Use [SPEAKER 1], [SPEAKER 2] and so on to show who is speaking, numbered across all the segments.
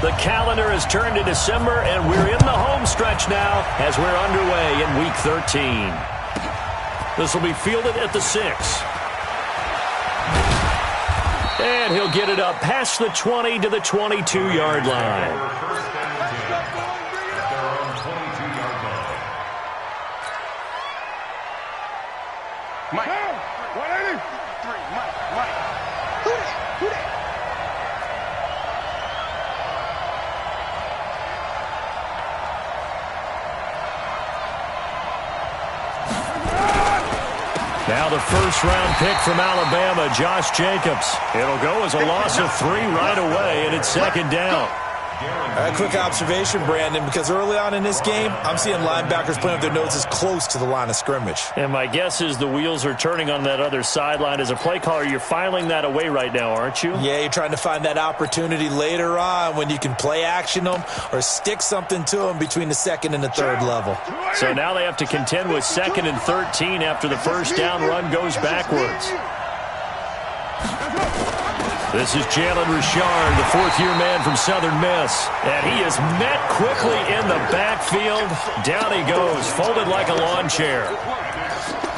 [SPEAKER 1] The calendar has turned to December, and we're in the home stretch now as we're underway in Week 13. This will be fielded at the 6. And he'll get it up past the 20 to the 22-yard line.
[SPEAKER 2] Mike. 180. 3. Mike. Who that?
[SPEAKER 1] Now the first-round pick from Alabama, Josh Jacobs. It'll go as a loss of 3 right away, and it's second down.
[SPEAKER 3] A quick observation, Brandon, because early on in this game, I'm seeing linebackers playing with their noses close to the line of scrimmage.
[SPEAKER 1] And my guess is the wheels are turning on that other sideline. As a play caller, you're filing that away right now, aren't you?
[SPEAKER 3] Yeah, you're trying to find that opportunity later on when you can play action them or stick something to them between the second and the third level.
[SPEAKER 1] So now they have to contend with 2nd and 13 after the first down run goes backwards. This is Jalen Richard, the fourth-year man from Southern Miss. And he is met quickly in the backfield. Down he goes, folded like a lawn chair.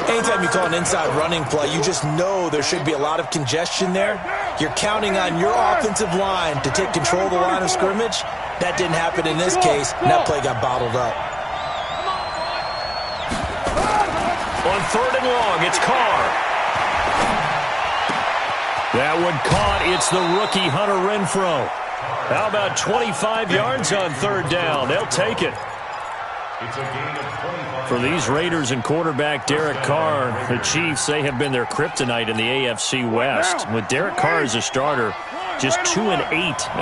[SPEAKER 3] Anytime you call an inside running play, you just know there should be a lot of congestion there. You're counting on your offensive line to take control of the line of scrimmage. That didn't happen in this case, and that play got bottled up.
[SPEAKER 1] On 3rd and long, it's Carr. That one caught. It's the rookie Hunter Renfrow. How about 25 yards on 3rd down? They'll take it. For these Raiders and quarterback Derek Carr, the Chiefs, they have been their kryptonite in the AFC West. With Derek Carr as a starter, just 2-8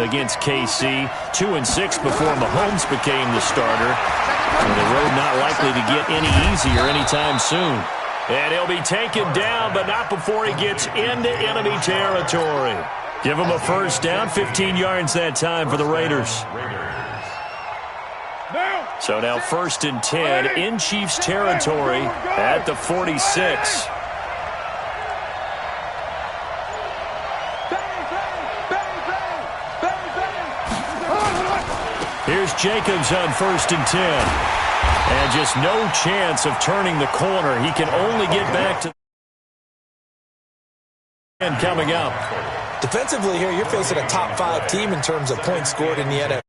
[SPEAKER 1] against KC, 2-6 before Mahomes became the starter. And the road not likely to get any easier anytime soon. And he'll be taken down, but not before he gets into enemy territory. Give him a first down, 15 yards that time for the Raiders. So now 1st and 10 in Chiefs territory at the 46. Here's Jacobs on 1st and 10. And just no chance of turning the corner. He can only get back to and coming up.
[SPEAKER 3] Defensively here, you're facing a top 5 team in terms of points scored in the NFL.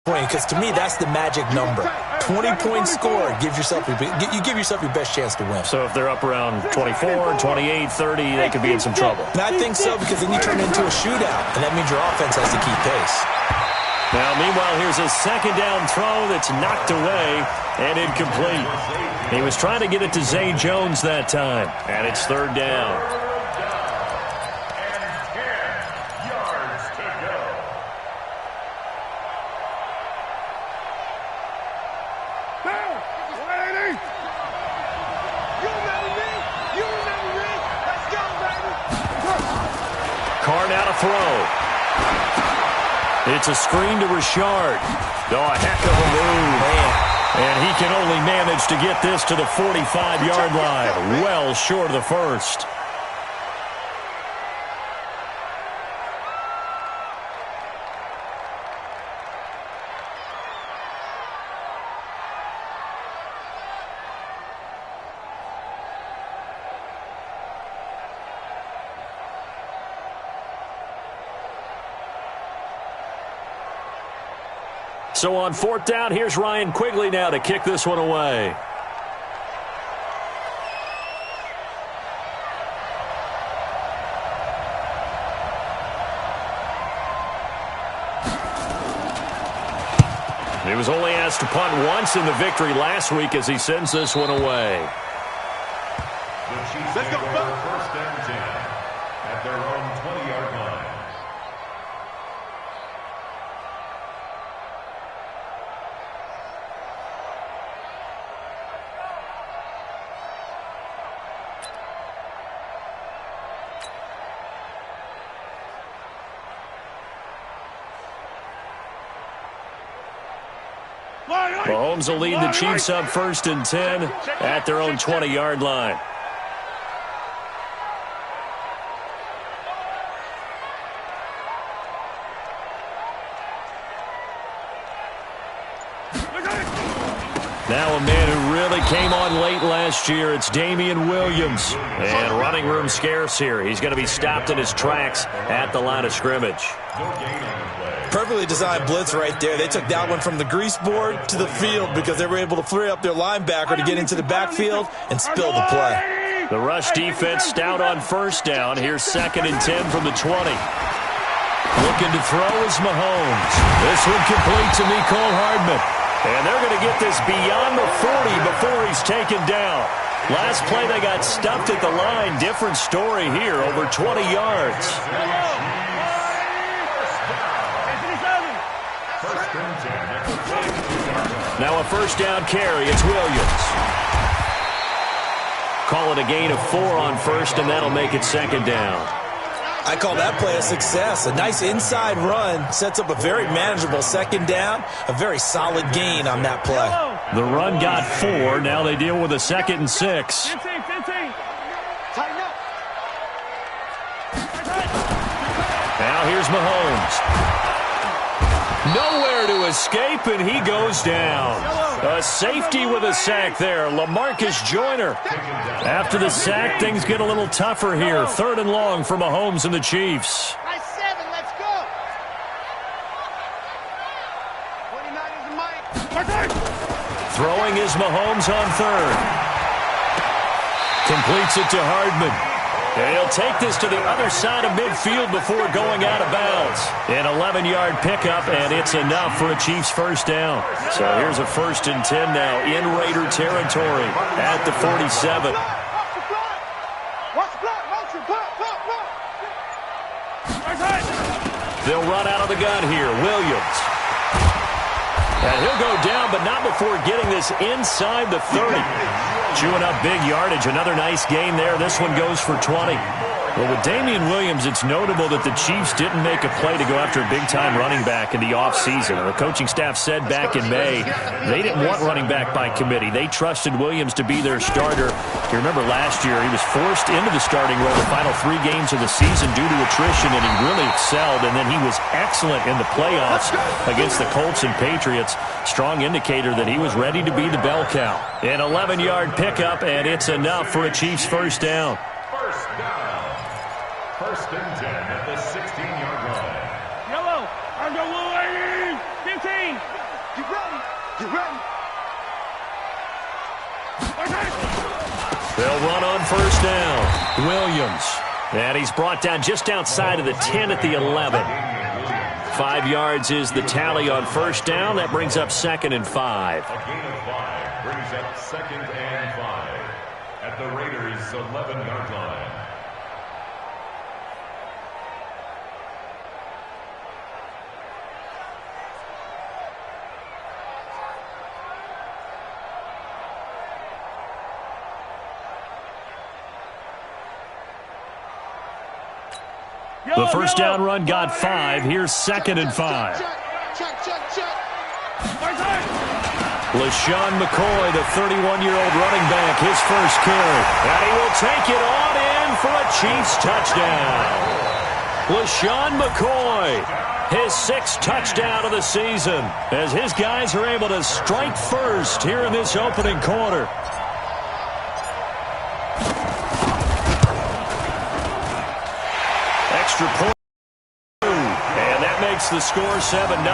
[SPEAKER 3] Because to me, that's the magic number. 20 points scored, you give yourself your best chance to win.
[SPEAKER 1] So if they're up around 24, 28, 30, they could be in some trouble.
[SPEAKER 3] And I think so, because then you turn into a shootout, and that means your offense has to keep pace.
[SPEAKER 1] Now, meanwhile, here's a 2nd down throw that's knocked away and incomplete. He was trying to get it to Zay Jones that time, and it's 3rd down. Carr now to throw. It's a screen to Richard. Oh, a heck of a move. And he can only manage to get this to the 45-yard line. Well short of the first. So on 4th down, here's Ryan Quigley now to kick this one away. He was only asked to punt once in the victory last week as he sends this one away.
[SPEAKER 4] Let's go. 1st and 10 at their own 20-yard line.
[SPEAKER 1] Mahomes will lead the Chiefs up 1st and 10 at their own 20-yard line. Now a man who really came on late last year, it's Damian Williams. And running room scarce here. He's going to be stopped in his tracks at the line of scrimmage.
[SPEAKER 3] Perfectly designed blitz right there. They took that one from the grease board to the field because they were able to free up their linebacker to get into the backfield and spill the play.
[SPEAKER 1] The rush defense stout on first down. Here's 2nd and 10 from the 20. Looking to throw is Mahomes. This one complete to Mecole Hardman. And they're going to get this beyond the 40 before he's taken down. Last play they got stuffed at the line. Different story here, over 20 yards. Now a first down carry. It's Williams. Call it a gain of 4 on first, and that'll make it 2nd down.
[SPEAKER 3] I call that play a success. A nice inside run sets up a very manageable 2nd down. A very solid gain on that play.
[SPEAKER 1] The run got 4. Now they deal with a 2nd and 6.
[SPEAKER 2] 15. Tighten up.
[SPEAKER 1] Now here's Mahomes. Nowhere to escape, and he goes down. A safety with a sack there, LaMarcus Joyner. After the sack, things get a little tougher here. 3rd and long for Mahomes and the Chiefs.
[SPEAKER 2] Nice 7, let's go. 29 is the mic.
[SPEAKER 1] Throwing is Mahomes on 3rd. Completes it to Hardman. And he'll take this to the other side of midfield before going out of bounds. An 11-yard pickup, and it's enough for a Chiefs first down. So here's a 1st and 10 now in Raider territory at the 47. They'll run out of the gun here. Williams. And he'll go down, but not before getting this inside the 30. Chewing up big yardage. Another nice gain there. This one goes for 20. Well, with Damian Williams, it's notable that the Chiefs didn't make a play to go after a big-time running back in the offseason. The coaching staff said back in May they didn't want running back by committee. They trusted Williams to be their starter. You remember last year he was forced into the starting role the final 3 games of the season due to attrition, and he really excelled. And then he was excellent in the playoffs against the Colts and Patriots. Strong indicator that he was ready to be the bell cow. An 11-yard pickup, and it's enough for a Chiefs first down.
[SPEAKER 4] First down. 1st and 10 at the 16-yard line.
[SPEAKER 2] Yellow, underway. 15. Get ready. Get ready.
[SPEAKER 1] They'll run on first down. Williams. And he's brought down just outside of the 10 at the 11. 5 yards is the tally on first down. That brings up 2nd and 5.
[SPEAKER 4] A gain of 5 brings up 2nd and 5 at the Raiders' 11-yard line.
[SPEAKER 1] The first down run got 5. Here's 2nd and 5.
[SPEAKER 2] Check.
[SPEAKER 1] LaShawn McCoy, the 31-year-old running back, his first carry. And he will take it on in for a Chiefs touchdown. LaShawn McCoy, his 6th touchdown of the season, as his guys are able to strike first here in this opening quarter. Extra point, and that makes the score 7-0.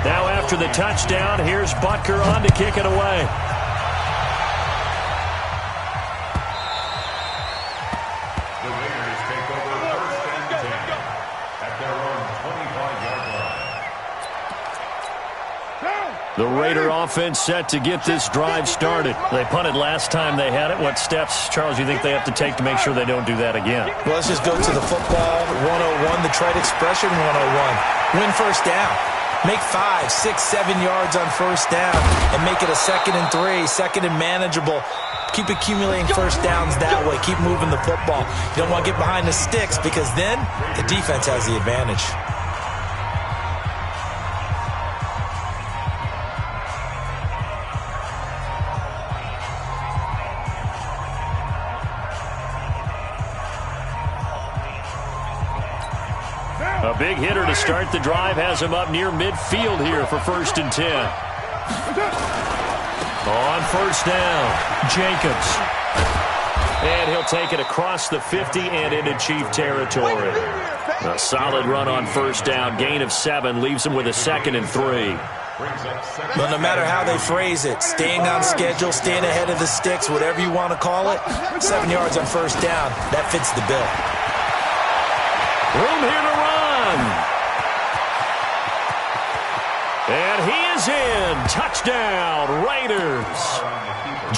[SPEAKER 1] Now after the touchdown, here's Butker on to kick it away. The Raider offense set to get this drive started. They punted last time they had it. What steps, Charles, you think they have to take to make sure they don't do that again?
[SPEAKER 3] Well, let's just go to the football 101, the trite expression 101. Win first down. Make 5, 6, 7 yards on first down and make it a 2nd and 3, 2nd and manageable. Keep accumulating first downs that way. Keep moving the football. You don't want to get behind the sticks because then the defense has the advantage.
[SPEAKER 1] big hitter to start the drive has him up near midfield here for 1st and 10. On 1st down, Jacobs. And he'll take it across the 50 and into Chief territory. A solid run on 1st down. Gain of 7 leaves him with a 2nd and 3.
[SPEAKER 3] Well, no matter how they phrase it, staying on schedule, staying ahead of the sticks, whatever you want to call it, 7 yards on 1st down, that fits the bill.
[SPEAKER 1] Room here to run. And he is in. Touchdown, Raiders.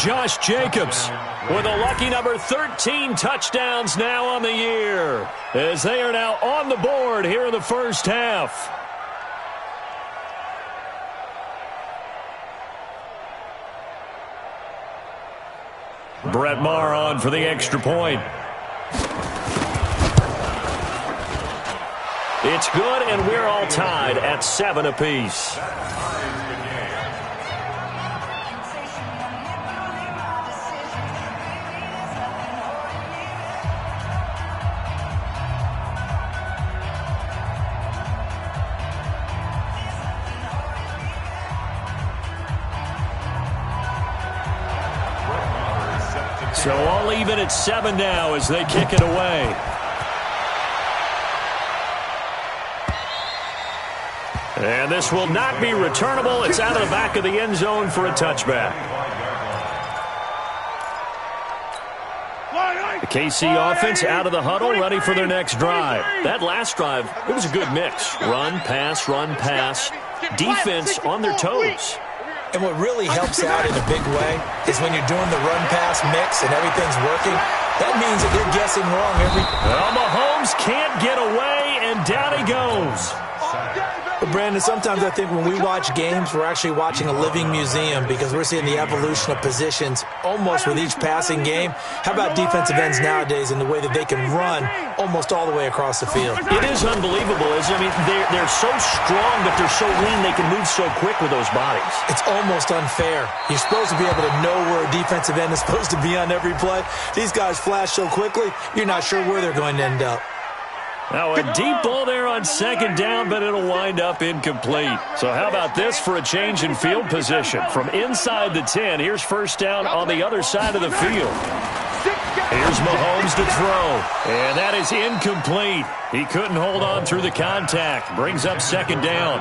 [SPEAKER 1] Josh Jacobs with a lucky number 13 touchdowns now on the year, as they are now on the board here in the 1st half. Brett Maher on for the extra point. It's good, and we're all tied at 7 apiece. So all even at 7 now as they kick it away. And this will not be returnable. It's out of the back of the end zone for a touchback. The KC offense out of the huddle, ready for their next drive. That last drive, it was a good mix. Run, pass, defense on their toes.
[SPEAKER 3] And what really helps out in a big way is when you're doing the run-pass mix and everything's working, that means that they're guessing wrong every...
[SPEAKER 1] Well, Mahomes can't get away, and down he goes.
[SPEAKER 3] But, Brandon, sometimes I think when we watch games, we're actually watching a living museum because we're seeing the evolution of positions almost with each passing game. How about defensive ends nowadays and the way that they can run almost all the way across the field?
[SPEAKER 1] It is unbelievable, isn't it? I mean, they're so strong, but they're so lean they can move so quick with those bodies.
[SPEAKER 3] It's almost unfair. You're supposed to be able to know where a defensive end is supposed to be on every play. These guys flash so quickly, you're not sure where they're going to end up.
[SPEAKER 1] Now a deep ball there on 2nd down, but it'll wind up incomplete. So how about this for a change in field position? From inside the 10, here's 1st down on the other side of the field. Here's Mahomes to throw, and that is incomplete. He couldn't hold on through the contact. Brings up 2nd down.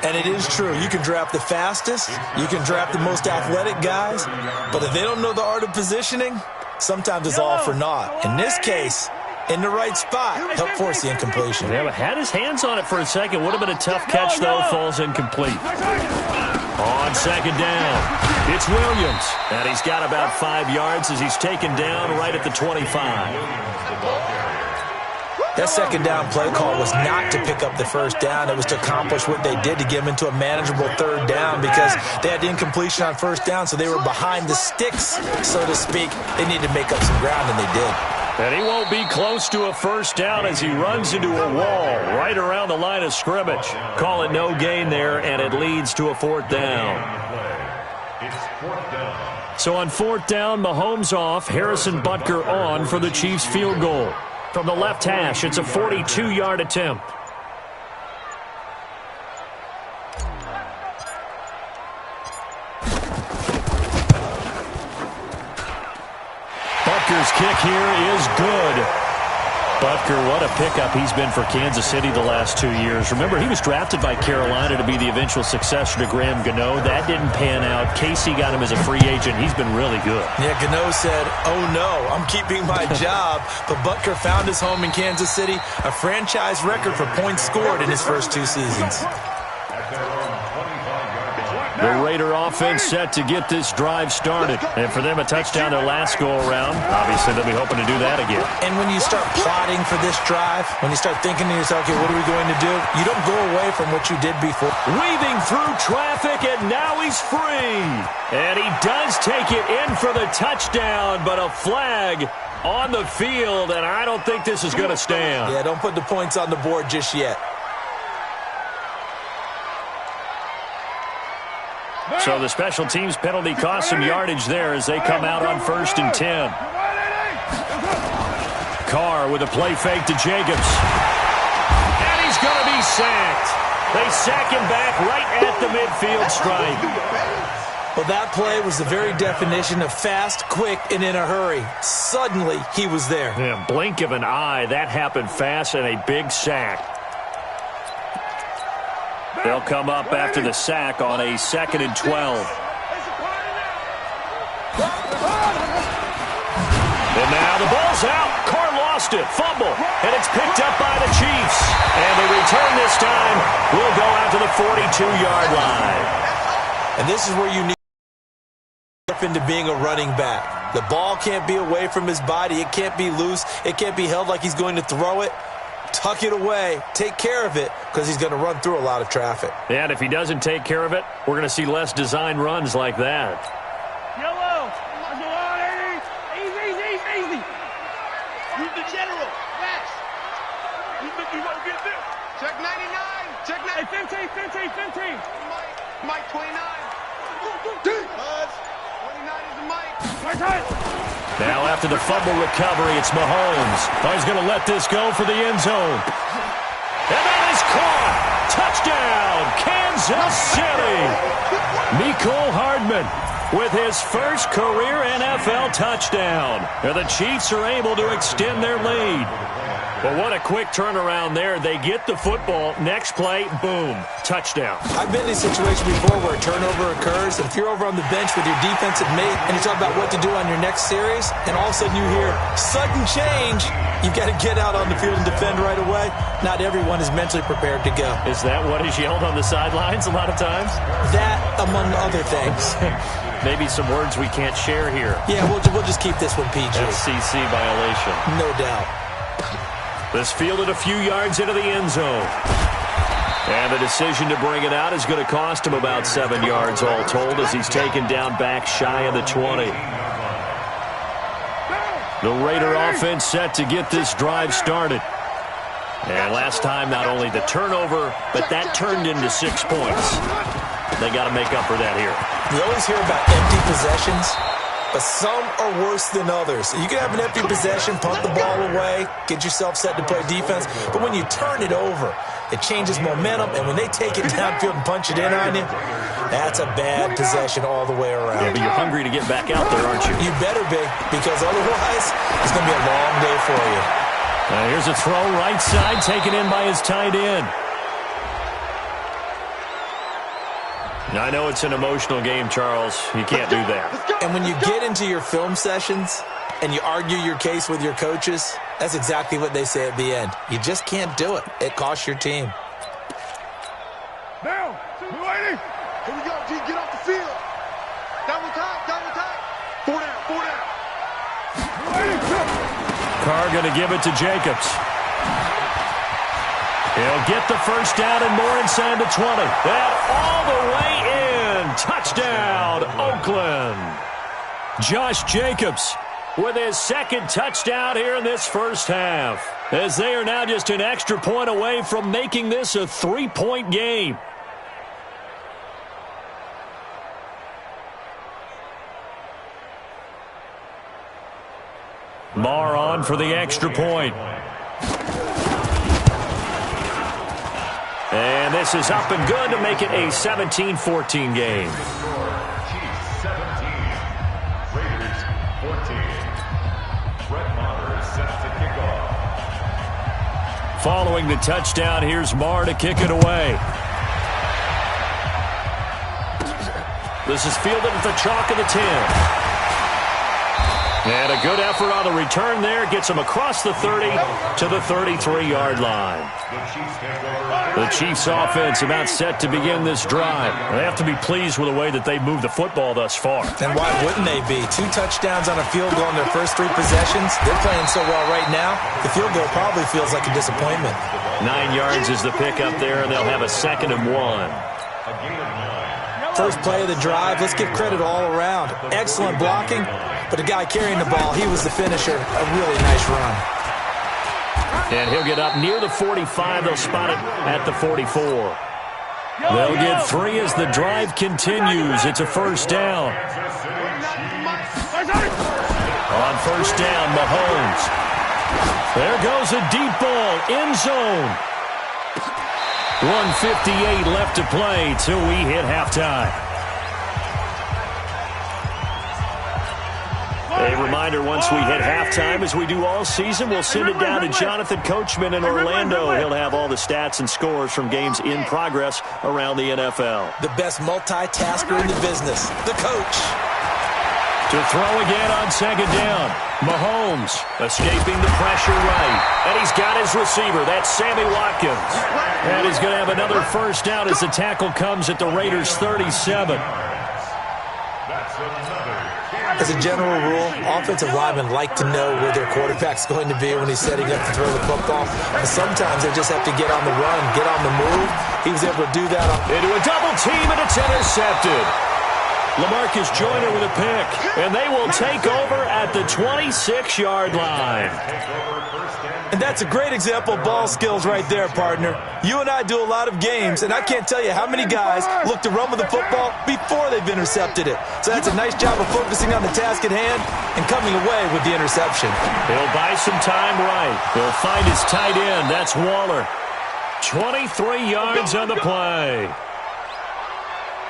[SPEAKER 3] And it is true. You can draft the fastest. You can draft the most athletic guys. But if they don't know the art of positioning, sometimes it's all for naught. In this case, in the right spot, help force the incompletion.
[SPEAKER 1] Yeah, but had his hands on it for a second. Would have been a tough catch, though. Falls incomplete. On 2nd down, it's Williams. And he's got about 5 yards as he's taken down right at the 25.
[SPEAKER 3] That 2nd down play call was not to pick up the 1st down. It was to accomplish what they did to get them into a manageable 3rd down because they had the incompletion on 1st down, so they were behind the sticks, so to speak. They needed to make up some ground, and they did.
[SPEAKER 1] And he won't be close to a 1st down as he runs into a wall right around the line of scrimmage. Call it no gain there, and it leads to a 4th down. So on 4th down, Mahomes off, Harrison Butker on for the Chiefs field goal. From the left hash, it's a 42-yard attempt. Butker's kick here is good. Butker, what a pickup he's been for Kansas City the last 2 years. Remember, he was drafted by Carolina to be the eventual successor to Graham Gano. That didn't pan out. Casey got him as a free agent. He's been really good.
[SPEAKER 3] Yeah, Gano said, oh no, I'm keeping my job. But Butker found his home in Kansas City, a franchise record for points scored in his first 2 seasons.
[SPEAKER 1] The Raider offense set to get this drive started. And for them, a touchdown their last go-around. Obviously, they'll be hoping to do that again.
[SPEAKER 3] And when you start plotting for this drive, when you start thinking to yourself, okay, what are we going to do? You don't go away from what you did before.
[SPEAKER 1] Weaving through traffic, and now he's free. And he does take it in for the touchdown, but a flag on the field, and I don't think this is going to stand.
[SPEAKER 3] Yeah, don't put the points on the board just yet.
[SPEAKER 1] So the special teams penalty cost some yardage there as they come out on 1st and 10. Carr with a play fake to Jacobs. And he sacked. They sack him back right at the midfield stripe.
[SPEAKER 3] Well, that play was the very definition of fast, quick, and in a hurry. Suddenly, he was there.
[SPEAKER 1] Yeah, blink of an eye, that happened fast, and a big sack. They'll come up after the sack on a 2nd and 12. And now the ball's out. Carr lost it. Fumble. And it's picked up by the Chiefs. And the return this time will go out to the 42-yard line.
[SPEAKER 3] And this is where you need to step into being a running back. The ball can't be away from his body. It can't be loose. It can't be held like he's going to throw it. Tuck it away. Take care of it because he's going to run through a lot of traffic.
[SPEAKER 1] And if he doesn't take care of it, we're going to see less design runs like that.
[SPEAKER 2] Yellow. Easy. Who's the general? Max. You won't get this. Check 99. Check 9. 15. Mike 29. Buzz. 29 is the Mike.
[SPEAKER 1] Now after the fumble recovery, it's Mahomes. Oh, he's going to let this go for the end zone. And that is caught. Touchdown, Kansas City. Mecole Hardman with his first career NFL touchdown. And the Chiefs are able to extend their lead. But what a quick turnaround there. They get the football. Next play, boom, touchdown.
[SPEAKER 3] I've been in a situation before where a turnover occurs, and if you're over on the bench with your defensive mate and you talk about what to do on your next series, and all of a sudden you hear sudden change, you've got to get out on the field and defend right away. Not everyone is mentally prepared to go.
[SPEAKER 1] Is that what is yelled on the sidelines a lot of times?
[SPEAKER 3] That, among other things.
[SPEAKER 1] Maybe some words we can't share here.
[SPEAKER 3] Yeah, we'll just keep this one PG.
[SPEAKER 1] FCC violation.
[SPEAKER 3] No doubt.
[SPEAKER 1] This fielded a few yards into the end zone. And the decision to bring it out is going to cost him about 7 yards all told as he's taken down back shy of the 20. The Raider offense set to get this drive started. And last time, not only the turnover, but that turned into 6 points. They got to make up for that here.
[SPEAKER 3] We always hear about empty possessions, but some are worse than others. You can have an empty possession, punt the ball away, get yourself set to play defense, but when you turn it over, it changes momentum, and when they take it downfield and punch it in on you, that's a bad possession all the way around.
[SPEAKER 1] Yeah, but you're hungry to get back out there, aren't you?
[SPEAKER 3] You better be, because otherwise, it's going to be a long day for you.
[SPEAKER 1] Here's a throw right side, taken in by his tight end. Now, I know it's an emotional game, Charles. You can't do that.
[SPEAKER 3] And when you get into your film sessions and you argue your case with your coaches, that's exactly what they say at the end. You just can't do it. It costs your team.
[SPEAKER 2] Down. Lennie. Here we go, G. Get off the field. Double time. 4 down.
[SPEAKER 1] Carr going to give it to Jacobs. He'll get the first down and more inside the 20. And all the way in. Touchdown, Oakland. Josh Jacobs with his second touchdown here in this first half, as they are now just an extra point away from making this a 3-point game. Marr on for the extra point. And this is up and good to make it a 17-14 game.
[SPEAKER 4] Chiefs 17, Raiders 14. Brett Maher is set to kick off.
[SPEAKER 1] Following the touchdown, here's Marr to kick it away. This is fielded at the chalk of the 10. And a good effort on the return there. Gets him across the 30 to the 33-yard line. The Chiefs offense about set to begin this drive. They have to be pleased with the way that they moved the football thus far.
[SPEAKER 3] And why wouldn't they be? 2 touchdowns on a field goal in their first 3 possessions. They're playing so well right now, the field goal probably feels like a disappointment.
[SPEAKER 1] 9 yards is the pickup there, and they'll have a 2nd and 1.
[SPEAKER 3] First play of the drive, let's give credit all around. Excellent blocking, but the guy carrying the ball, he was the finisher. A really nice run.
[SPEAKER 1] And he'll get up near the 45. They'll spot it at the 44. They'll get 3 as the drive continues. It's a first down. On first down, Mahomes. There goes a deep ball, end zone. 1:58 left to play till we hit halftime. A reminder, once we hit halftime, as we do all season, we'll send it down to Jonathan Coachman in Orlando. He'll have all the stats and scores from games in progress around the NFL.
[SPEAKER 3] The best multitasker in the business, the coach.
[SPEAKER 1] To throw again on second down. Mahomes escaping the pressure right. And he's got his receiver. That's Sammy Watkins. And he's going to have another first down as the tackle comes at the Raiders' 37.
[SPEAKER 3] As a general rule, offensive linemen like to know where their quarterback's going to be when he's setting up to throw the football. But sometimes they just have to get on the run, get on the move. He was able to do that.
[SPEAKER 1] Into a double team, and it's intercepted. LaMarcus Joyner with a pick, and they will take over at the 26-yard line.
[SPEAKER 3] And that's a great example of ball skills right there, partner. You and I do a lot of games, and I can't tell you how many guys look to run with the football before they've intercepted it. So that's a nice job of focusing on the task at hand and coming away with the interception.
[SPEAKER 1] He'll buy some time right. He'll find his tight end. That's Waller. 23 yards on the play.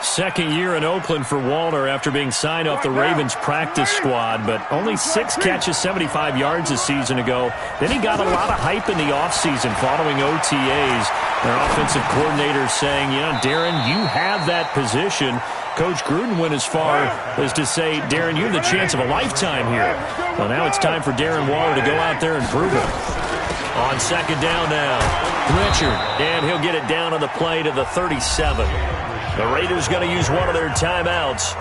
[SPEAKER 1] Second year in Oakland for Waller after being signed off the Ravens practice squad, but only 6 catches, 75 yards a season ago. Then he got a lot of hype in the offseason following OTAs. Their offensive coordinator saying, you know, Darren, you have that position. Coach Gruden went as far as to say, Darren, you have the chance of a lifetime here. Well, now it's time for Darren Waller to go out there and prove it. On second down now, Richard, and he'll get it down on the play to the 37. The Raiders going to use one of their timeouts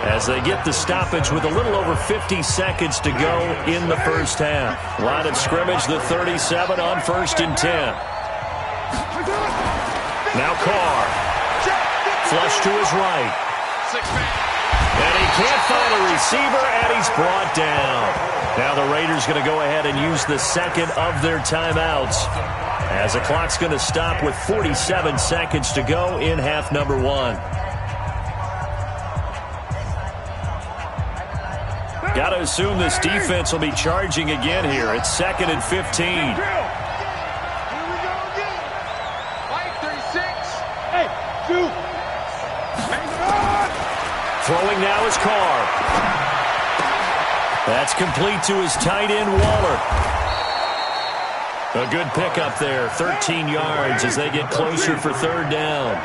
[SPEAKER 1] as they get the stoppage with a little over 50 seconds to go in the first half. Line of scrimmage, the 37 on 1st and 10. Now Carr. Flush to his right. And he can't find a receiver, and he's brought down. Now the Raiders going to go ahead and use the second of their timeouts, as the clock's going to stop with 47 seconds to go in half number 1. Got to assume this defense will be charging again here. It's 2nd and 15.
[SPEAKER 2] Here we go again. White 36. Hey, shoot.
[SPEAKER 1] Throwing now is Carr. That's complete to his tight end, Waller. A good pickup there, 13 yards as they get closer for 3rd down.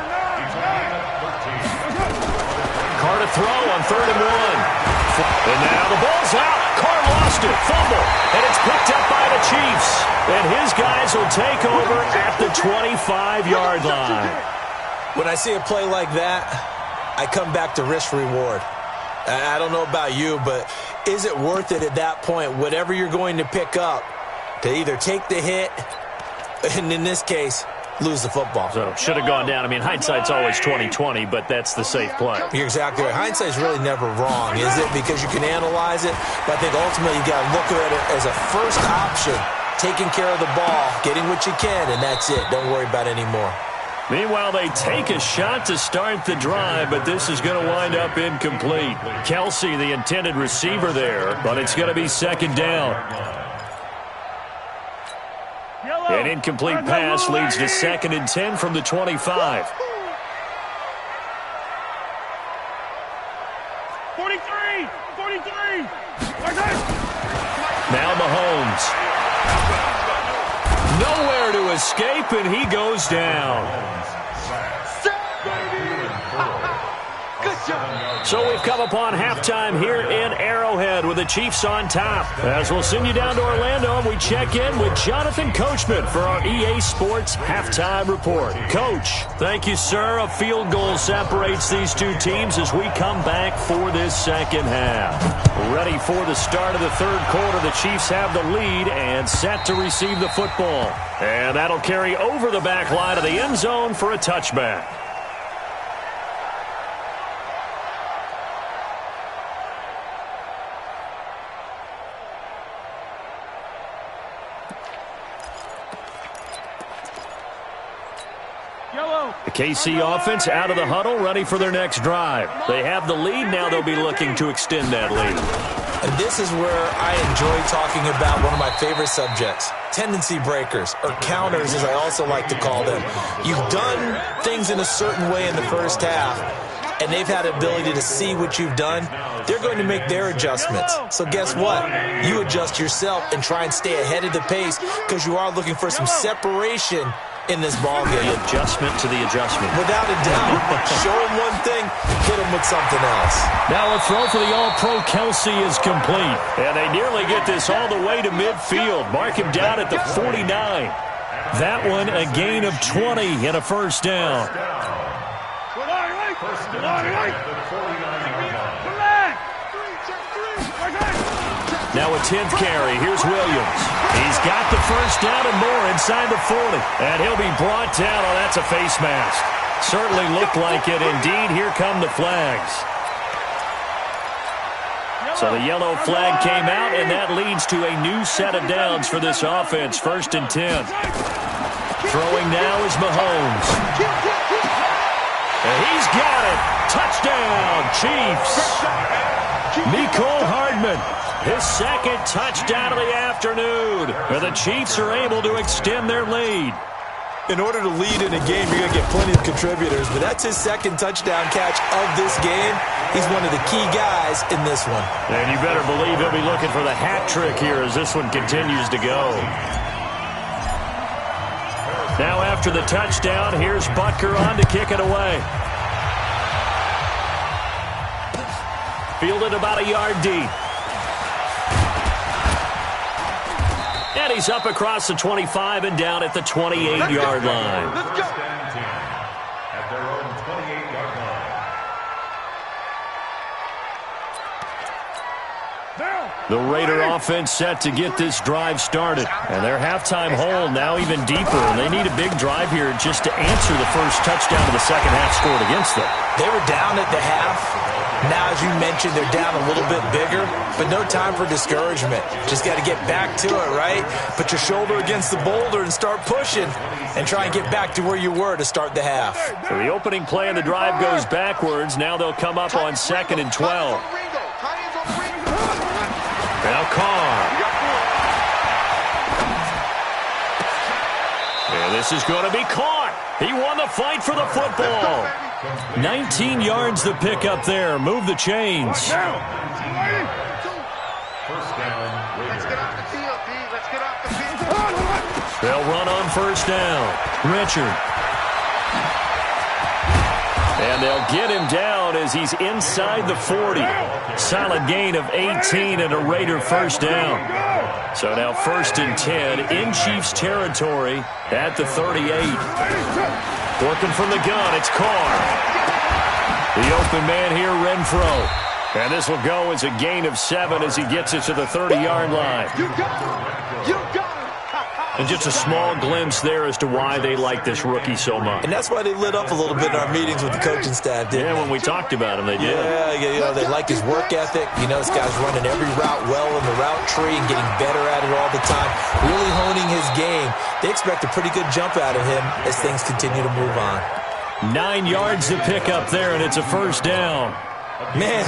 [SPEAKER 1] Carr to throw on 3rd and 1. And now the ball's out. Carr lost it, fumble, and it's picked up by the Chiefs. And his guys will take over at the 25-yard line.
[SPEAKER 3] When I see a play like that, I come back to risk-reward. I don't know about you, but is it worth it at that point, whatever you're going to pick up, to either take the hit, and in this case, lose the football?
[SPEAKER 1] So, should have gone down. I mean, hindsight's always 20/20, but that's the safe play.
[SPEAKER 3] You're exactly right. Hindsight's really never wrong, is it? Because you can analyze it, but I think ultimately you got to look at it as a first option, taking care of the ball, getting what you can, and that's it. Don't worry about it anymore.
[SPEAKER 1] Meanwhile, they take a shot to start the drive, but this is going to wind up incomplete. Kelsey, the intended receiver there, but it's going to be 2nd down. An incomplete pass leads to 2nd and 10 from the 25.
[SPEAKER 2] 43.
[SPEAKER 1] Now Mahomes. Nowhere to escape, and he goes down. So we've come upon halftime here in Arrowhead with the Chiefs on top. As we'll send you down to Orlando, and we check in with Jonathan Coachman for our EA Sports Halftime Report. Coach, thank you, sir. A field goal separates these two teams as we come back for this second half. Ready for the start of the 3rd quarter. The Chiefs have the lead and set to receive the football. And that'll carry over the back line of the end zone for a touchback. The KC offense out of the huddle, ready for their next drive. They have the lead. Now they'll be looking to extend that lead.
[SPEAKER 3] And this is where I enjoy talking about one of my favorite subjects, tendency breakers, or counters as I also like to call them. You've done things in a certain way in the first half, and they've had the ability to see what you've done. They're going to make their adjustments. So guess what? You adjust yourself and try and stay ahead of the pace because you are looking for some separation in this ball game.
[SPEAKER 1] The adjustment to the adjustment.
[SPEAKER 3] Without a doubt. Show him one thing, hit him with something else.
[SPEAKER 1] Now a throw for the All-Pro Kelsey is complete. And they nearly get this all the way to midfield. Mark him down at the 49. That one a gain of 20 and a first down. Now a 10th carry. Here's Williams. He's got the first down and more inside the 40. And he'll be brought down. Oh, that's a face mask. Certainly looked like it. Indeed, here come the flags. So the yellow flag came out, and that leads to a new set of downs for this offense. 1st and 10. Throwing now is Mahomes. And he's got it. Touchdown, Chiefs. Mecole Hardman. His second touchdown of the afternoon. And the Chiefs are able to extend their lead.
[SPEAKER 3] In order to lead in a game, you're going to get plenty of contributors, but that's his second touchdown catch of this game. He's one of the key guys in this one.
[SPEAKER 1] And you better believe he'll be looking for the hat trick here as this one continues to go. Now after the touchdown, here's Butker on to kick it away. Fielded about a yard deep. And he's up across the 25 and down at the 28-yard line.
[SPEAKER 4] Let's go. At their own 28-yard line.
[SPEAKER 1] The Raider offense set to get this drive started. And their halftime hole now even deeper. And they need a big drive here just to answer the first touchdown of the second half scored against them.
[SPEAKER 3] They were down at the half. Now, as you mentioned, they're down a little bit bigger, but no time for discouragement. Just got to get back to it, right? Put your shoulder against the boulder and start pushing and try and get back to where you were to start the half.
[SPEAKER 1] So the opening play of the drive goes backwards. Now they'll come up on 2nd and 12. Now Carr. And this is going to be caught. He won the fight for the football. 19 yards to pick up there. Move the chains.
[SPEAKER 4] First down,
[SPEAKER 2] Let's get off the field, D. Let's get off the field.
[SPEAKER 1] They'll run on first down. Richard. And they'll get him down as he's inside the 40. Solid gain of 18 and a Raider first down. So now 1st and 10 in Chiefs territory at the 38. Working from the gun, it's Carr. The open man here, Renfro. And this will go as a gain of 7 as he gets it to the 30-yard line.
[SPEAKER 2] You got it. You got it.
[SPEAKER 1] And just a small glimpse there as to why they like this rookie so much.
[SPEAKER 3] And that's why they lit up a little bit in our meetings with the coaching staff, didn't they?
[SPEAKER 1] When we talked about him, they did.
[SPEAKER 3] Yeah, you know, they like his work ethic. You know, this guy's running every route well in the route tree and getting better at it all the time, really honing his game. They expect a pretty good jump out of him as things continue to move on.
[SPEAKER 1] 9 yards to pick up there, and it's a first down.
[SPEAKER 3] Man,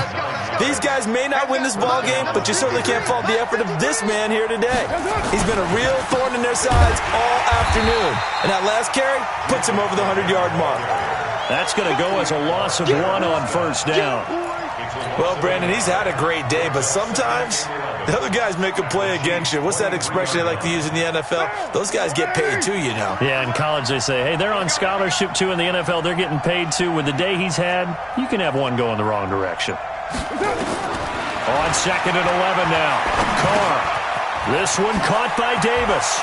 [SPEAKER 3] these guys may not win this ball game, but you certainly can't fault the effort of this man here today. He's been a real thorn in their sides all afternoon. And that last carry puts him over the 100-yard mark.
[SPEAKER 1] That's going to go as a loss of 1 on first down.
[SPEAKER 3] Well, Brandon, he's had a great day, but sometimes the other guys make a play against you. What's that expression they like to use in the NFL? Those guys get paid too, you know.
[SPEAKER 1] Yeah, in college they say, hey, they're on scholarship too. In the NFL, they're getting paid too. With the day he's had, you can have one go in the wrong direction. On 2nd and 11 now. Carr. This one caught by Davis.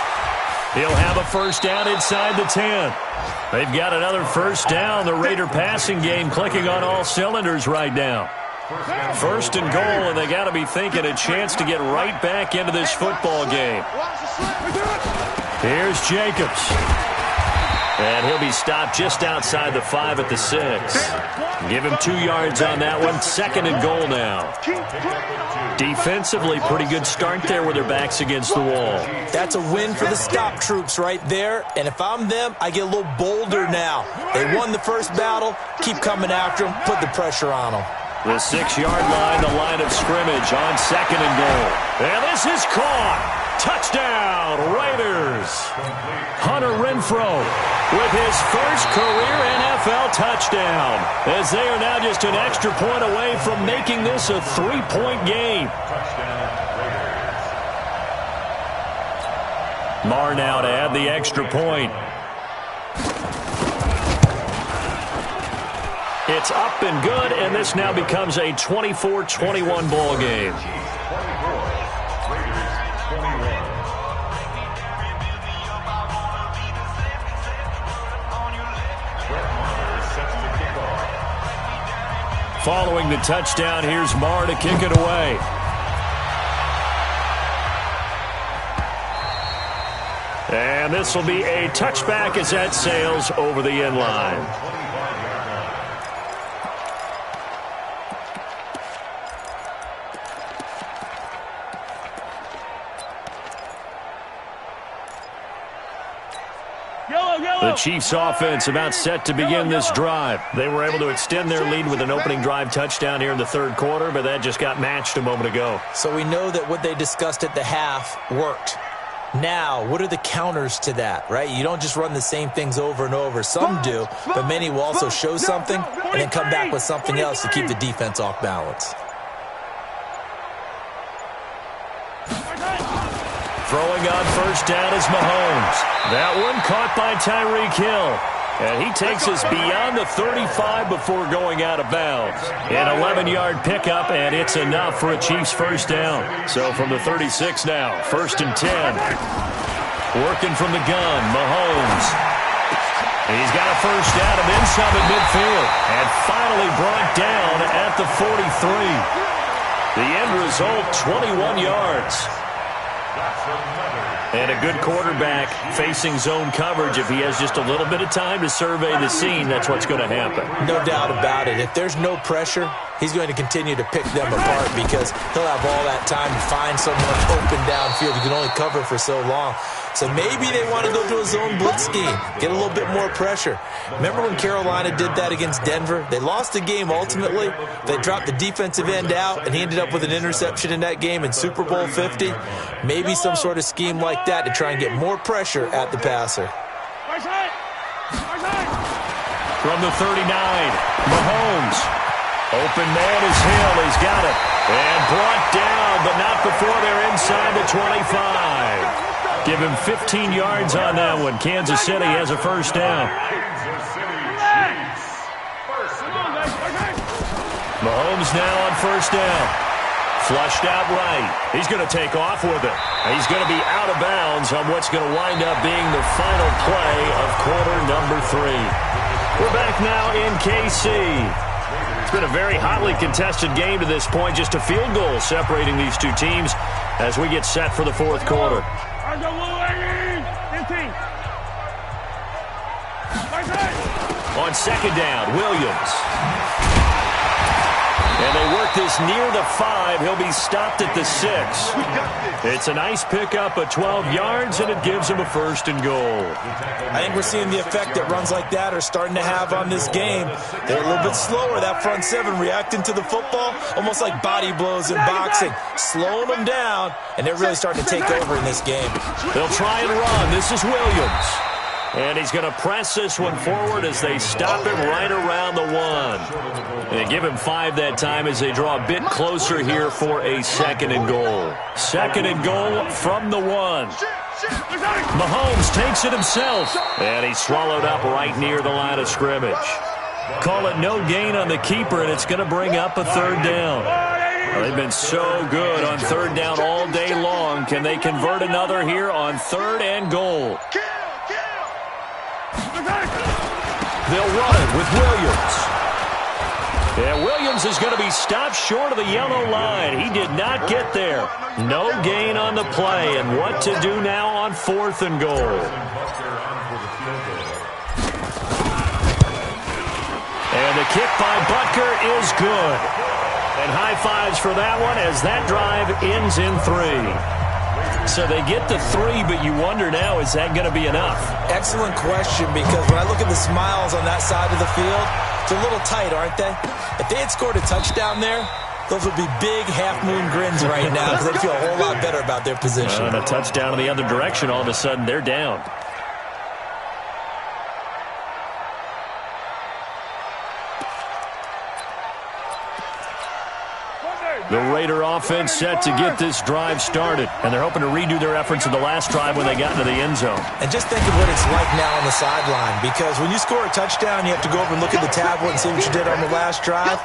[SPEAKER 1] He'll have a first down inside the 10. They've got another first down. The Raider passing game clicking on all cylinders right now. 1st and goal, and they got to be thinking a chance to get right back into this football game. Here's Jacobs. And he'll be stopped just outside the 5 at the 6. Give him 2 yards on that one. 2nd and goal now. Defensively, pretty good start there with their backs against the wall.
[SPEAKER 3] That's a win for the stop troops right there. And if I'm them, I get a little bolder now. They won the first battle. Keep coming after them. Put the pressure on them.
[SPEAKER 1] The 6-yard line, the line of scrimmage on 2nd and goal. And this is caught. Touchdown, Raiders. Hunter Renfrow with his first career NFL touchdown, as they are now just an extra point away from making this a 3-point game. Marr now to add the extra point. It's up and good, and this now becomes a 24-21 ball game. Following the touchdown, here's Marr to kick it away. And this will be a touchback as that sails over the end line. The Chiefs offense about set to begin this drive. They were able to extend their lead with an opening drive touchdown here in the 3rd quarter, but that just got matched a moment ago.
[SPEAKER 3] So we know that what they discussed at the half worked. Now, what are the counters to that, right? You don't just run the same things over and over. Some do, but many will also show something and then come back with something else to keep the defense off balance.
[SPEAKER 1] Throwing on first down is Mahomes. That one caught by Tyreek Hill. And he takes us beyond the 35 before going out of bounds. An 11-yard pickup, and it's enough for a Chiefs first down. So from the 36 now, 1st and 10. Working from the gun, Mahomes. He's got a first down and then some at midfield. And finally brought down at the 43. The end result, 21 yards. And a good quarterback facing zone coverage. If he has just a little bit of time to survey the scene, that's what's going to happen.
[SPEAKER 3] No doubt about it. If there's no pressure, he's going to continue to pick them apart because he'll have all that time to find someone open downfield. He can only cover for so long. So maybe they want to go to a zone blitz scheme, get a little bit more pressure. Remember when Carolina did that against Denver? They lost the game ultimately. They dropped the defensive end out, and he ended up with an interception in that game in Super Bowl 50. Maybe some sort of scheme like that to try and get more pressure at the passer.
[SPEAKER 1] From the 39, Mahomes. Open man is Hill. He's got it. And brought down, but not before they're inside the 25. Give him 15 yards on that one. Kansas City has a first down. Mahomes now on first down. Flushed out right. He's going to take off with it. He's going to be out of bounds on what's going to wind up being the final play of quarter number 3. We're back now in KC. It's been a very hotly contested game to this point. Just a field goal separating these two teams as we get set for the 4th quarter. On 2nd down, Williams. And they work this near the 5. He'll be stopped at the 6. It's a nice pickup of 12 yards, and it gives him a 1st and goal.
[SPEAKER 3] I think we're seeing the effect that runs like that are starting to have on this game. They're a little bit slower, that front 7, reacting to the football, almost like body blows in boxing, slowing them down, and they're really starting to take over in this game.
[SPEAKER 1] They'll try and run. This is Williams. And he's going to press this one forward as they stop him right around the 1. They give him 5 that time as they draw a bit closer here for a 2nd and goal. 2nd and goal from the 1. Mahomes takes it himself. And he's swallowed up right near the line of scrimmage. Call it no gain on the keeper, and it's going to bring up a 3rd down. Well, they've been so good on 3rd down all day long. Can they convert another here on 3rd and goal? They'll run it with Williams. Yeah, Williams is going to be stopped short of the yellow line. He did not get there. No gain on the play. And what to do now on 4th and goal? And the kick by Butker is good. And high fives for that one as that drive ends in 3. So they get the 3, but you wonder now, is that going to be enough?
[SPEAKER 3] Excellent question, because when I look at the smiles on that side of the field, They're a little tight, aren't they? If they had scored a touchdown there, those would be big half-moon grins right now because they'd feel a whole lot better about their position.
[SPEAKER 1] And a touchdown in the other direction, all of a sudden they're down. The Raider offense set to get this drive started, and they're hoping to redo their efforts in the last drive when they got into the end zone.
[SPEAKER 3] And just think of what it's like now on the sideline, because when you score a touchdown, you have to go over and look at the tablet and see what you did on the last drive.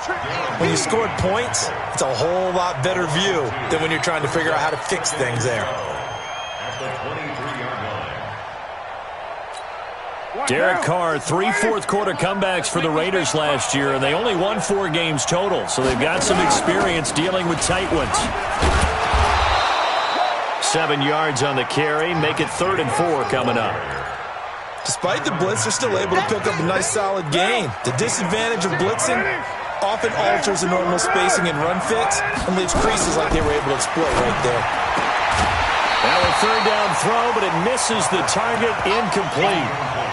[SPEAKER 3] When you scored points, it's a whole lot better view than when you're trying to figure out how to fix things there.
[SPEAKER 4] At the 23-yard line.
[SPEAKER 1] Derek Carr, 3 fourth-quarter comebacks for the Raiders last year, and they only won 4 games total, so they've got some experience dealing with tight ones. 7 yards on the carry, make it 3rd and 4 coming up.
[SPEAKER 3] Despite the blitz, they're still able to pick up a nice solid gain. The disadvantage of blitzing often alters the normal spacing and run fits and leaves creases like they were able to exploit right there.
[SPEAKER 1] Now a 3rd down throw, but it misses the target, incomplete.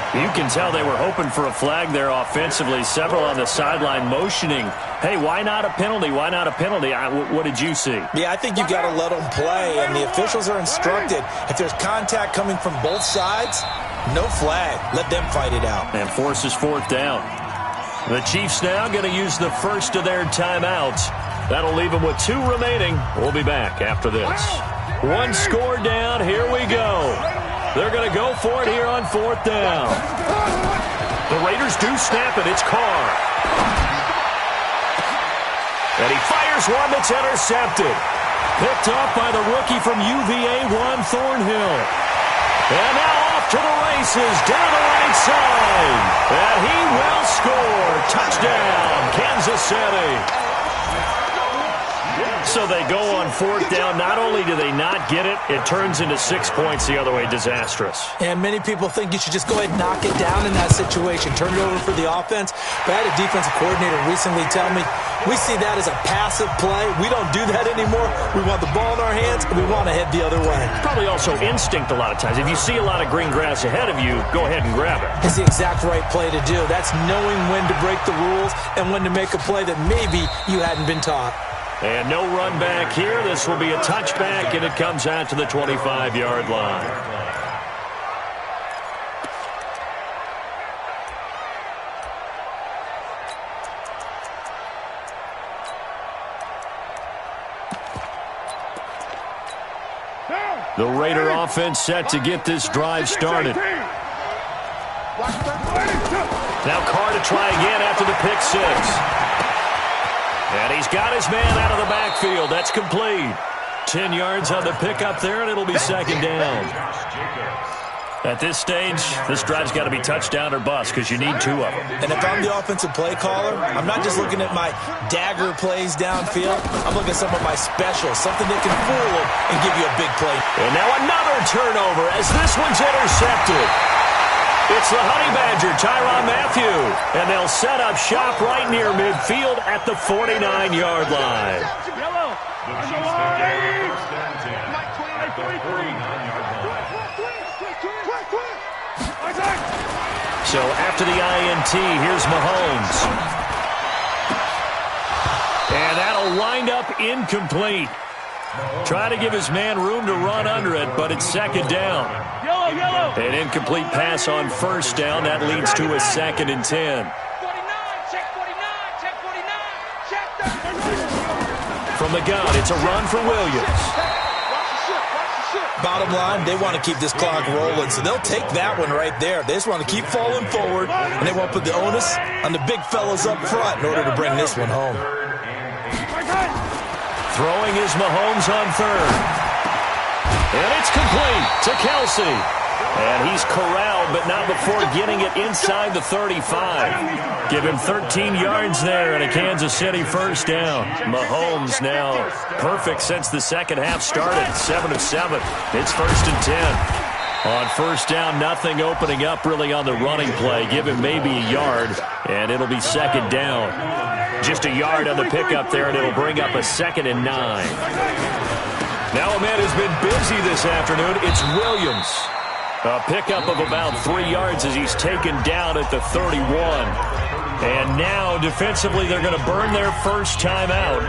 [SPEAKER 1] You can tell they were hoping for a flag there offensively. Several on the sideline motioning, hey, why not a penalty? Why not a penalty? What did you see?
[SPEAKER 3] Yeah, I think you got to let them play, and the officials are instructed. If there's contact coming from both sides, no flag. Let them fight it out.
[SPEAKER 1] And forces 4th down. The Chiefs now going to use the first of their timeouts. That'll leave them with 2 remaining. We'll be back after this. 1 score down. Here we go. They're going to go for it here on 4th down. The Raiders do snap it. It's Carr. And he fires one that's intercepted. Picked off by the rookie from UVA, Juan Thornhill. And now off to the races down the right side. And he will score. Touchdown, Kansas City. So they go on 4th down. Not only do they not get it, it turns into 6 points the other way. Disastrous.
[SPEAKER 3] And many people think you should just go ahead and knock it down in that situation. Turn it over for the offense. But I had a defensive coordinator recently tell me, we see that as a passive play. We don't do that anymore. We want the ball in our hands, and we want to head the other way.
[SPEAKER 1] Probably also instinct a lot of times. If you see a lot of green grass ahead of you, go ahead and grab it.
[SPEAKER 3] It's the exact right play to do. That's knowing when to break the rules and when to make a play that maybe you hadn't been taught.
[SPEAKER 1] And no run back here. This will be a touchback, and it comes out to the 25-yard line. The Raider offense set to get this drive started. Now Carr to try again after the pick 6. And he's got his man out of the backfield. That's complete. 10 yards on the pickup there, and it'll be 2nd down. At this stage, this drive's got to be touchdown or bust because you need 2 of them.
[SPEAKER 3] And if I'm the offensive play caller, I'm not just looking at my dagger plays downfield. I'm looking at some of my specials, something that can fool them and give you a big play.
[SPEAKER 1] And now another turnover as this one's intercepted. It's the Honey Badger, Tyrann Mathieu, and they'll set up shop right near midfield at the 49-yard line.
[SPEAKER 4] The Chiefs can get a 1st and 10 at the 49-yard line.
[SPEAKER 1] So after the INT, here's Mahomes. And that'll wind up incomplete. Trying to give his man room to run under it, but it's 2nd down. An incomplete pass on 1st down. That leads to a 2nd and 10. From the gun, it's a run for Williams.
[SPEAKER 3] Bottom line, they want to keep this clock rolling, so they'll take that one right there. They just want to keep falling forward, and they want to put the onus on the big fellas up front in order to bring this one home.
[SPEAKER 1] Throwing is Mahomes on 3rd. And it's complete to Kelsey. And he's corralled, but not before getting it inside the 35. Give him 13 yards there and a Kansas City 1st down. Mahomes now perfect since the 2nd half started. 7 of 7. It's 1st and 10. On 1st down, nothing opening up really on the running play. Give him maybe a yard, and it'll be 2nd down. Just a yard on the pickup there, and it'll bring up a 2nd and 9. Now a man who's been busy this afternoon. It's Williams. A pickup of about 3 yards as he's taken down at the 31. And now, defensively, they're going to burn their first timeout.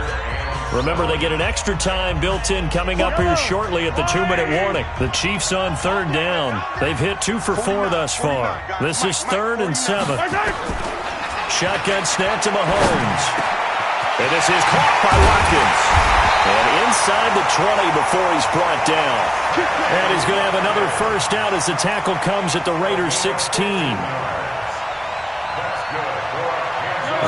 [SPEAKER 1] Remember, they get an extra time built in coming up here shortly at the 2-minute warning. The Chiefs on third down. They've hit 2 for 4 thus far. This is 3rd and 7. Shotgun snap to Mahomes. And this is caught by Watkins. And inside the 20 before he's brought down. And he's going to have another first down as the tackle comes at the Raiders' 16.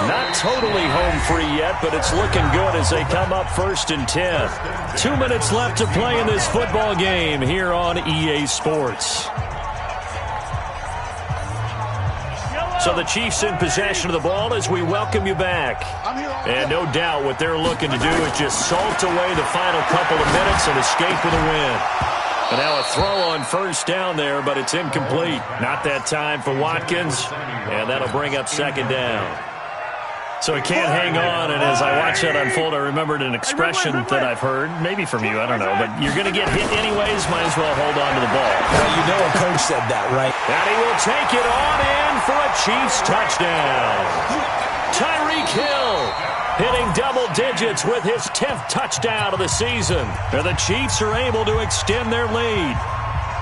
[SPEAKER 1] Not totally home free yet, but it's looking good as they come up 1st and 10. 2 minutes left to play in this football game here on EA Sports. So the Chiefs in possession of the ball as we welcome you back. And no doubt what they're looking to do is just salt away the final couple of minutes and escape with a win. And now a throw on first down there, but it's incomplete. Not that time for Watkins, and that'll bring up 2nd down. So he can't hang on, and as I watch that unfold, I remembered an expression that I've heard, maybe from you, I don't know, but you're going to get hit anyways, might as well hold on to the ball.
[SPEAKER 3] Well, you know a coach said that, right?
[SPEAKER 1] And he will take it on in for a Chiefs touchdown. Tyreek Hill hitting double digits with his 10th touchdown of the season. And the Chiefs are able to extend their lead.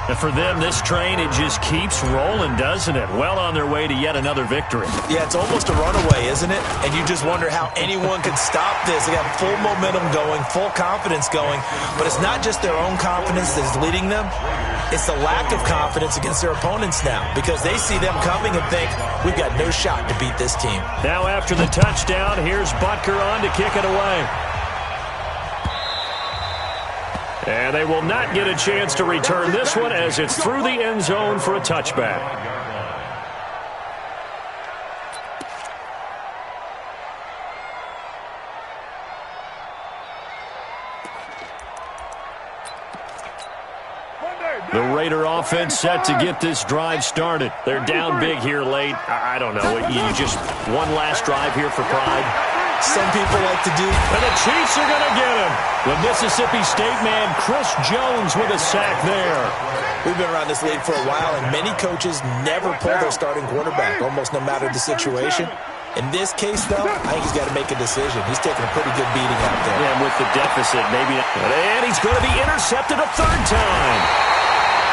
[SPEAKER 1] And for them, this train, it just keeps rolling, doesn't it? Well on their way to yet another victory.
[SPEAKER 3] Yeah, it's almost a runaway, isn't it? And you just wonder how anyone could stop this. They got full momentum going, full confidence going. But it's not just their own confidence that's leading them. It's the lack of confidence against their opponents now because they see them coming and think, we've got no shot to beat this team.
[SPEAKER 1] Now after the touchdown, here's Butker on to kick it away. And they will not get a chance to return this one as it's through the end zone for a touchback. The Raider offense set to get this drive started. They're down big here late. I don't know. You just one last drive here for pride.
[SPEAKER 3] Some people like to do.
[SPEAKER 1] And the Chiefs are going to get him. The Mississippi State man, Chris Jones, with a sack there.
[SPEAKER 3] We've been around this league for a while, and many coaches never pull their starting quarterback, almost no matter the situation. In this case, though, I think he's got to make a decision. He's taking a pretty good beating out there.
[SPEAKER 1] Yeah, with the deficit, maybe. And he's going to be intercepted a 3rd time.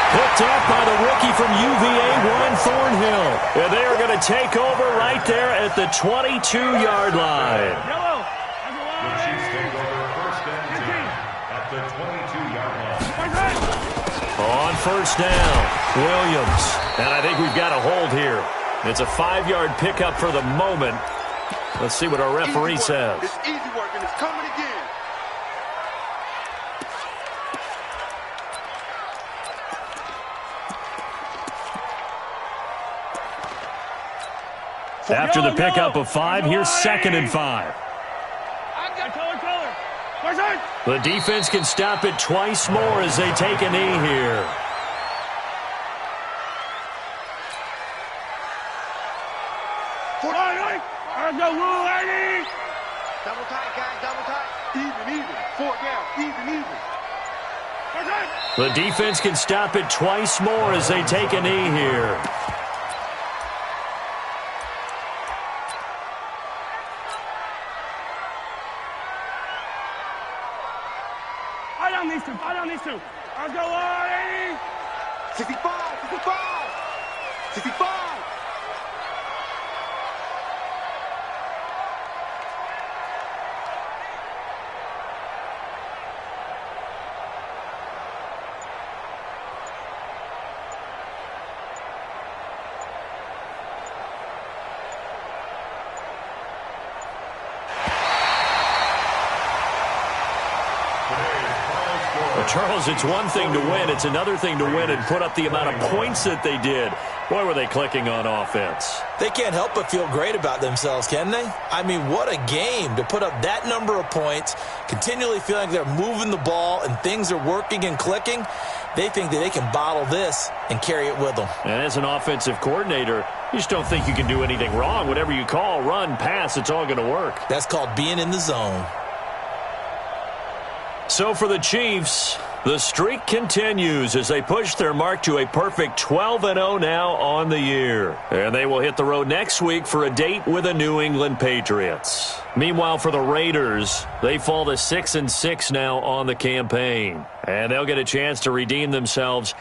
[SPEAKER 1] Picked up by the rookie from UVA, Warren Thornhill. And they are going to take over right there at the 22-yard line.
[SPEAKER 4] The Chiefs take over 1st and 10 at the 22-yard line.
[SPEAKER 1] On 1st down, Williams. And I think we've got a hold here. It's a 5-yard pickup for the moment. Let's see what our referee says.
[SPEAKER 2] It's easy work, and it's coming again.
[SPEAKER 1] After the pickup of 5, here's 2nd and 5. The defense can stop it twice more as they take a knee here.
[SPEAKER 2] Double tight, guys, double tight. Even. 4th down, even.
[SPEAKER 1] The defense can stop it twice more as they take a knee here.
[SPEAKER 2] I don't need to. I'll go on, 65. 65.
[SPEAKER 1] Charles, it's one thing to win. It's another thing to win and put up the amount of points that they did. Boy, were they clicking on offense.
[SPEAKER 3] They can't help but feel great about themselves, can they? I mean, what a game to put up that number of points, continually feeling like they're moving the ball and things are working and clicking. They think that they can bottle this and carry it with them.
[SPEAKER 1] And as an offensive coordinator, you just don't think you can do anything wrong. Whatever you call, run, pass, it's all going to work.
[SPEAKER 3] That's called being in the zone.
[SPEAKER 1] So for the Chiefs, The streak continues as they push their mark to a perfect 12-0 now on the year. And they will hit the road next week for a date with the New England Patriots. Meanwhile, for the Raiders, they fall to 6-6 now on the campaign. And they'll get a chance to redeem themselves.